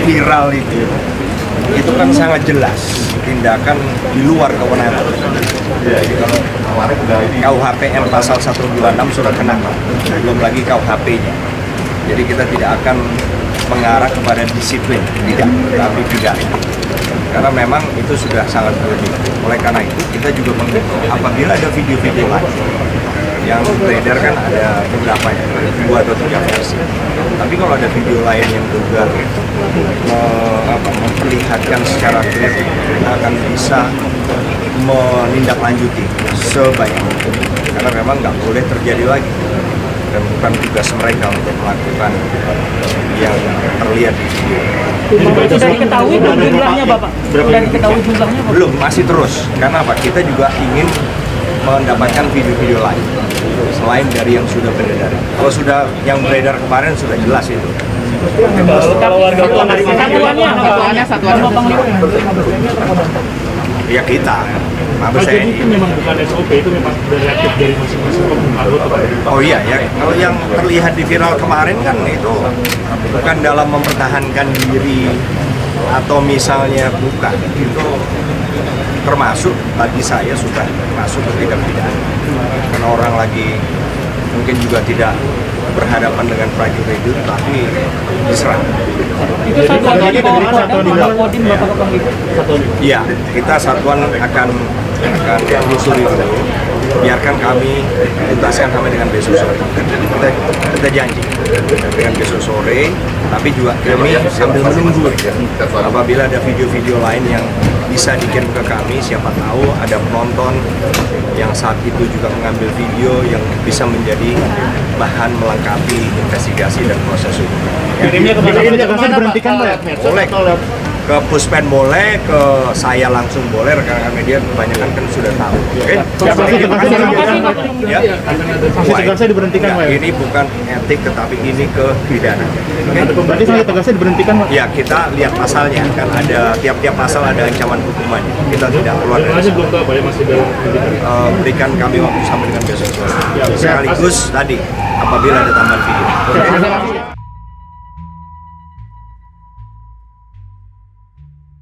viral itu kan sangat jelas tindakan di luar kewenangan. Jadi kalau KUHPM pasal 126 sudah kena, belum lagi KUHP-nya. Jadi kita tidak akan mengarah kepada disiplin, tidak, tapi pidana. Karena memang itu sudah sangat berlebihan. Oleh karena itu kita juga apabila ada video-video lain yang beredar kan ada beberapa ya, 2 atau 3 versi. Tapi kalau ada video lain yang juga memperlihatkan secara clear, kita akan bisa menindaklanjuti sebanyak mungkin. Karena memang nggak boleh terjadi lagi. Dan bukan tugas mereka untuk melakukan yang terlihat di video. Sudah diketahui belum jumlahnya, Bapak? Sudah diketahui jumlahnya, Bapak? Belum, masih terus. Karena apa? Kita juga ingin mendapatkan video-video lain selain dari yang sudah beredar. Kalau sudah yang beredar kemarin sudah jelas itu. Kalau warga satuannya Ya kita, Mabes Jadi TNI. itu memang bukan SOP, itu memang reaktif dari masing-masing anggota. Oh iya ya, kalau yang terlihat di viral kemarin kan itu bukan dalam mempertahankan diri atau misalnya bukan, itu termasuk bagi saya sudah masuk ke tindak pidana. Karena orang lagi mungkin juga tidak berhadapan dengan prajurit itu, tapi diserang. itu satuan di bawah Kodim, Bapak Kepala itu. Iya, kita satuan akan telusuri dulu. Biarkan kami tuntaskan sampai dengan besok sore. Kita janji dengan besok sore, tapi juga kami sambil menunggu apabila ada video-video lain yang bisa dikirim ke kami, siapa tahu ada penonton yang saat itu juga mengambil video yang bisa menjadi bahan melengkapi investigasi dan proses hukum. Kirimnya ke mana? Diberhentikan, Pak? Boleh. Ke Puspen boleh, ke saya langsung boleh, rekan-rekan media kebanyakan kan sudah tahu. Oke? Ya. Sanksi tegasnya diberhentikan, Pak? Ini bukan etik, tetapi ini ke pidana. Oke? Berarti sanksi tegasnya diberhentikan, Pak? Ya, kita lihat pasalnya, kan ada tiap-tiap pasal ada ancaman hukumannya. Kita tidak keluar dari Masih belum tahu, Pak, ya, masih dalam berikan kami waktu sampai dengan besok. Sekaligus tadi, apabila ada tambahan video. Oke?